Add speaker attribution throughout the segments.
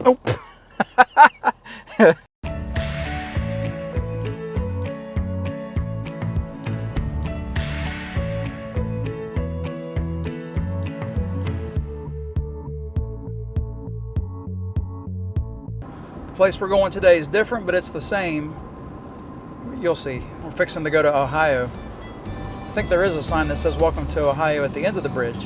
Speaker 1: Oh. The place we're going today is different, but it's the same. You'll see. We're fixing to go to Ohio. I think there is a sign that says welcome to Ohio at the end of the bridge.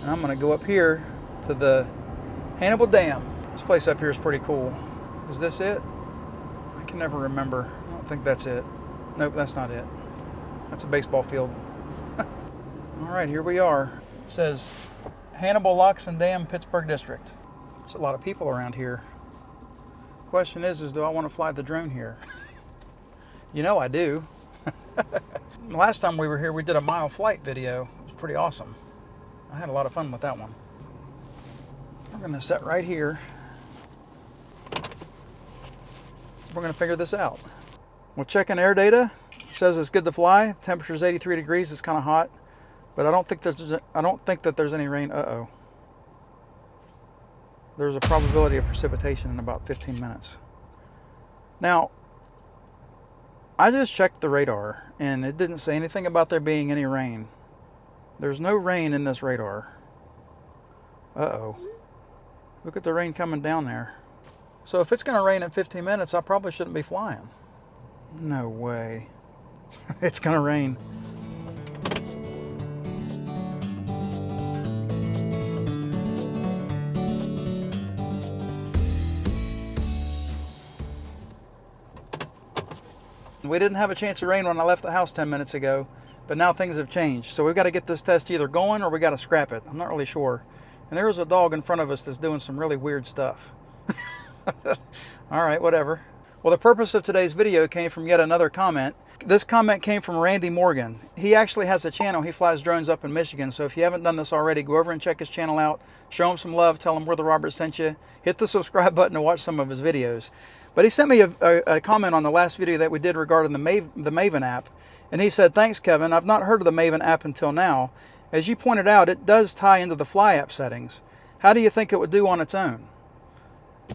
Speaker 1: And I'm going to go up here to the Hannibal Dam. This place up here is pretty cool. Is this it? I can never remember. I don't think that's it. Nope, that's not it. That's a baseball field. All right, here we are. It says Hannibal Locks and Dam, Pittsburgh District. There's a lot of people around here. Question is do I want to fly the drone here? You know I do. Last time we were here, we did a mile flight video. It was pretty awesome. I had a lot of fun with that one. We're going to set right here. We're going to figure this out. We'll check in air data. It says it's good to fly. Temperature is 83 degrees. It's kind of hot, but I don't think that there's any rain. Uh-oh. There's a probability of precipitation in about 15 minutes. Now, I just checked the radar, and it didn't say anything about there being any rain. There's no rain in this radar. Uh-oh. Look at the rain coming down there. So if it's going to rain in 15 minutes, I probably shouldn't be flying. No way. It's going to rain. We didn't have a chance of rain when I left the house 10 minutes ago, but now things have changed. So we've got to get this test either going or we got to scrap it. I'm not really sure. And there was a dog in front of us that's doing some really weird stuff. All right, whatever. Well, the purpose of today's video came from yet another comment. This comment came from Randy Morgan. He actually has a channel. He flies drones up in Michigan. So if you haven't done this already, go over and check his channel out. Show him some love. Tell him Where the Robert sent you. Hit the subscribe button to watch some of his videos. But he sent me a comment on the last video that we did regarding the Maven app. And he said, "Thanks, Kevin. I've not heard of the Maven app until now. As you pointed out, it does tie into the Fly App settings. How do you think it would do on its own?"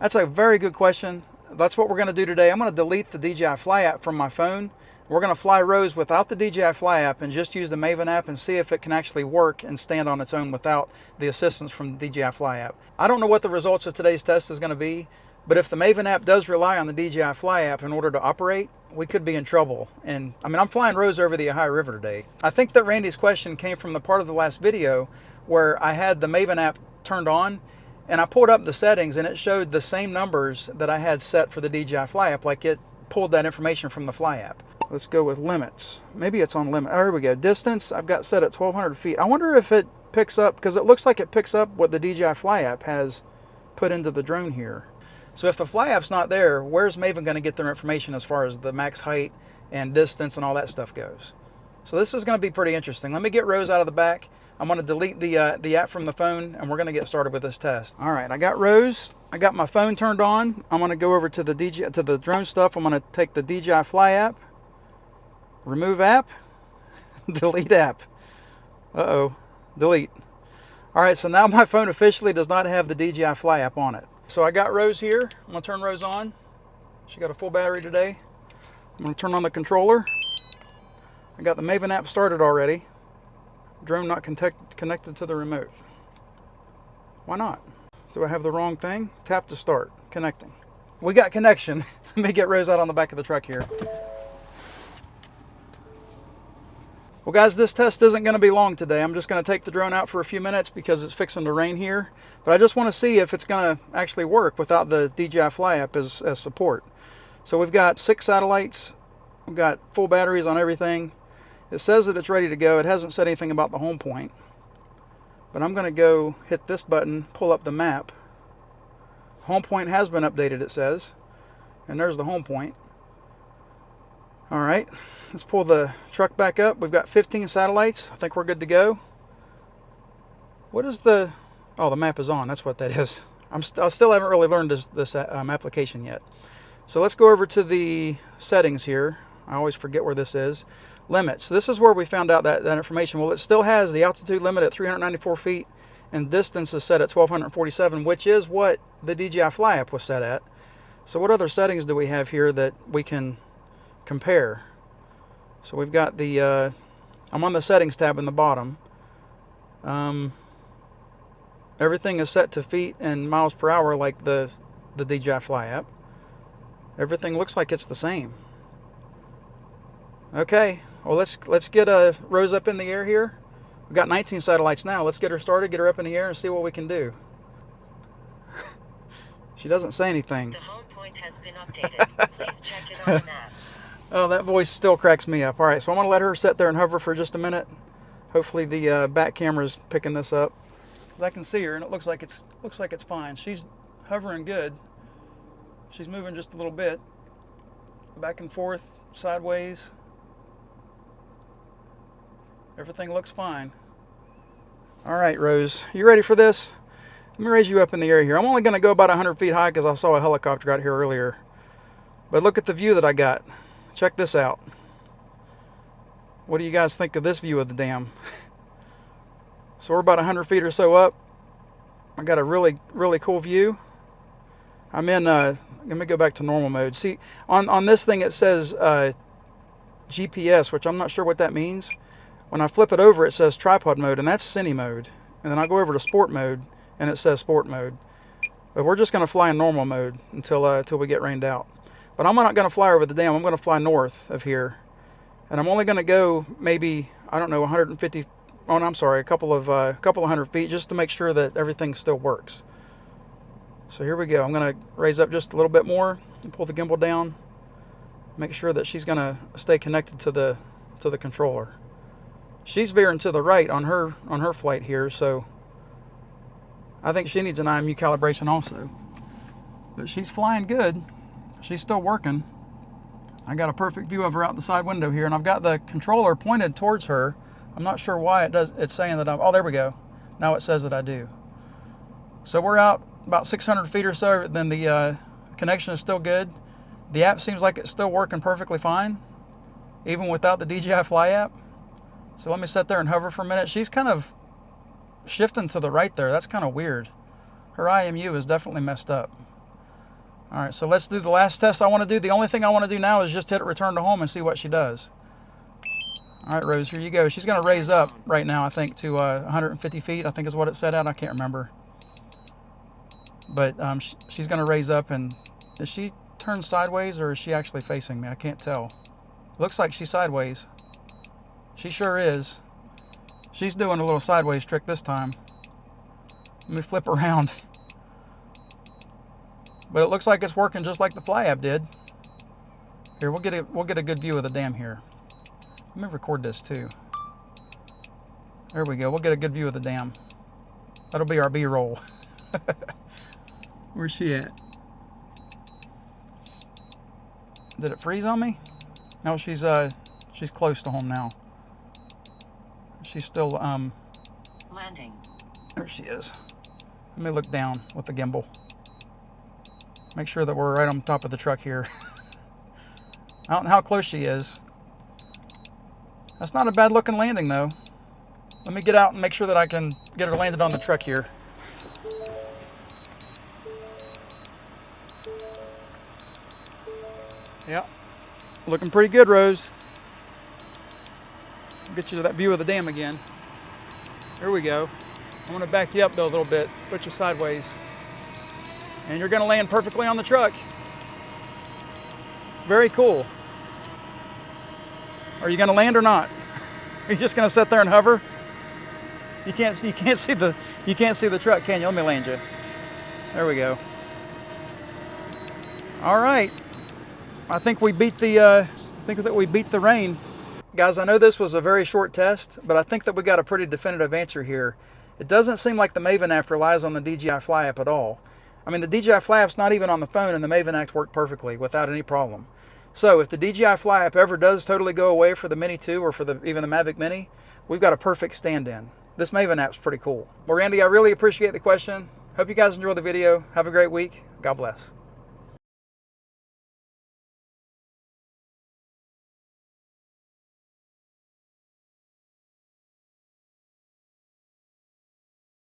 Speaker 1: That's a very good question. That's what we're going to do today. I'm going to delete the DJI Fly App from my phone. We're going to fly rows without the DJI Fly App and just use the Maven app and see if it can actually work and stand on its own without the assistance from the DJI Fly App. I don't know what the results of today's test is going to be, but if the Maven app does rely on the DJI Fly App in order to operate, we could be in trouble. And I mean, I'm flying rows over the Ohio River today. I think that Randy's question came from the part of the last video where I had the Maven app turned on and I pulled up the settings and it showed the same numbers that I had set for the DJI Fly App, like it pulled that information from the Fly App. Let's go with limits. Maybe it's on limit. Oh, here we go. Distance, I've got set at 1,200 feet. I wonder if it picks up, because it looks like it picks up what the DJI Fly App has put into the drone here. So if the Fly App's not there, where's Maven going to get their information as far as the max height and distance and all that stuff goes? So this is going to be pretty interesting. Let me get Rose out of the back. I'm going to delete the app from the phone, and we're going to get started with this test. All right, I got Rose. I got my phone turned on. I'm going to go over to the drone stuff. I'm going to take the DJI Fly App, remove app, delete app. Uh-oh, delete. All right, so now my phone officially does not have the DJI Fly App on it. So I got Rose here. I'm going to turn Rose on. She got a full battery today. I'm going to turn on the controller. I got the Maven app started already. Drone not connected to the remote. Why not? Do I have the wrong thing? Tap to start. Connecting. We got connection. Let me get Rose out on the back of the truck here. Well guys, this test isn't going to be long today. I'm just going to take the drone out for a few minutes because it's fixing to rain here. But I just want to see if it's going to actually work without the DJI Fly App as support. So we've got 6 satellites. We've got full batteries on everything. It says that it's ready to go. It hasn't said anything about the home point. But I'm going to go hit this button, pull up the map. Home point has been updated, it says. And there's the home point. All right, let's pull the truck back up. We've got 15 satellites. I think we're good to go. What is the... Oh, the map is on. That's what that is. I still haven't really learned this application yet. So let's go over to the settings here. I always forget where this is. Limits. This is where we found out that information. Well, it still has the altitude limit at 394 feet and distance is set at 1247, which is what the DJI Fly App was set at. So what other settings do we have here that we can compare? So we've got the, I'm on the settings tab in the bottom. Everything is set to feet and miles per hour like the DJI Fly App. Everything looks like it's the same. Okay, well let's get Rose up in the air here. We've got 19 satellites now. Let's get her started, get her up in the air and see what we can do. She doesn't say anything.
Speaker 2: The home point has been updated. Please check it on the map.
Speaker 1: Oh, that voice still cracks me up. All right, so I'm going to let her sit there and hover for just a minute. Hopefully the back camera's picking this up. Because I can see her and it looks like it's fine. She's hovering good. She's moving just a little bit. Back and forth, sideways. Everything looks fine. All right, Rose, you ready for this? Let me raise you up in the air here. I'm only going to go about 100 feet high because I saw a helicopter out here earlier. But look at the view that I got. Check this out. What do you guys think of this view of the dam? So we're about 100 feet or so up. I got a really, really cool view. I'm in, let me go back to normal mode. See, on this thing it says GPS, which I'm not sure what that means. When I flip it over, it says tripod mode, and that's cine mode. And then I go over to sport mode, and it says sport mode. But we're just going to fly in normal mode until we get rained out. But I'm not going to fly over the dam. I'm going to fly north of here. And I'm only going to go maybe, I don't know, 150, oh no, I'm sorry, a couple of 100 feet just to make sure that everything still works. So here we go. I'm going to raise up just a little bit more and pull the gimbal down. Make sure that she's going to stay connected to the controller. She's veering to the right on her flight here, so I think she needs an IMU calibration also. But she's flying good. She's still working. I got a perfect view of her out the side window here, and I've got the controller pointed towards her. I'm not sure why it's saying that oh, there we go. Now it says that I do. So we're out about 600 feet or so, then the connection is still good. The app seems like it's still working perfectly fine, even without the DJI Fly App. So let me sit there and hover for a minute. She's kind of shifting to the right there. That's kind of weird. Her IMU is definitely messed up. All right, so let's do the last test I want to do. The only thing I want to do now is just hit return to home and see what she does. All right, Rose, here you go. She's going to raise up right now, I think, to 150 feet. I think is what it said out. I can't remember. But she's going to raise up, and is she turned sideways or is she actually facing me? I can't tell. Looks like she's sideways. She sure is. She's doing a little sideways trick this time. Let me flip around. But it looks like it's working just like the Fly App did. Here, we'll get a good view of the dam here. Let me record this too. There we go. We'll get a good view of the dam. That'll be our B-roll. Where's she at? Did it freeze on me? No, she's close to home now. She's still
Speaker 2: landing.
Speaker 1: There she is. Let me look down with the gimbal. Make sure that we're right on top of the truck here. I don't know how close she is. That's not a bad looking landing though. Let me get out and make sure that I can get her landed on the truck here. Yeah, looking pretty good, Rose. Get you to that view of the dam again. Here we go. I'm going to back you up though a little bit, put you sideways. And you're going to land perfectly on the truck. Very cool. Are you going to land or not? Are you just going to sit there and hover? You can't see the truck, can you? Let me land you. There we go. All right. I think we beat the rain. Guys, I know this was a very short test, but I think that we got a pretty definitive answer here. It doesn't seem like the Maven app relies on the DJI Fly app at all. I mean, the DJI Fly app's not even on the phone, and the Maven app worked perfectly without any problem. So if the DJI Fly app ever does totally go away for the Mini 2 or for even the Mavic Mini, we've got a perfect stand-in. This Maven app's pretty cool. Well, Randy, I really appreciate the question. Hope you guys enjoy the video. Have a great week. God bless.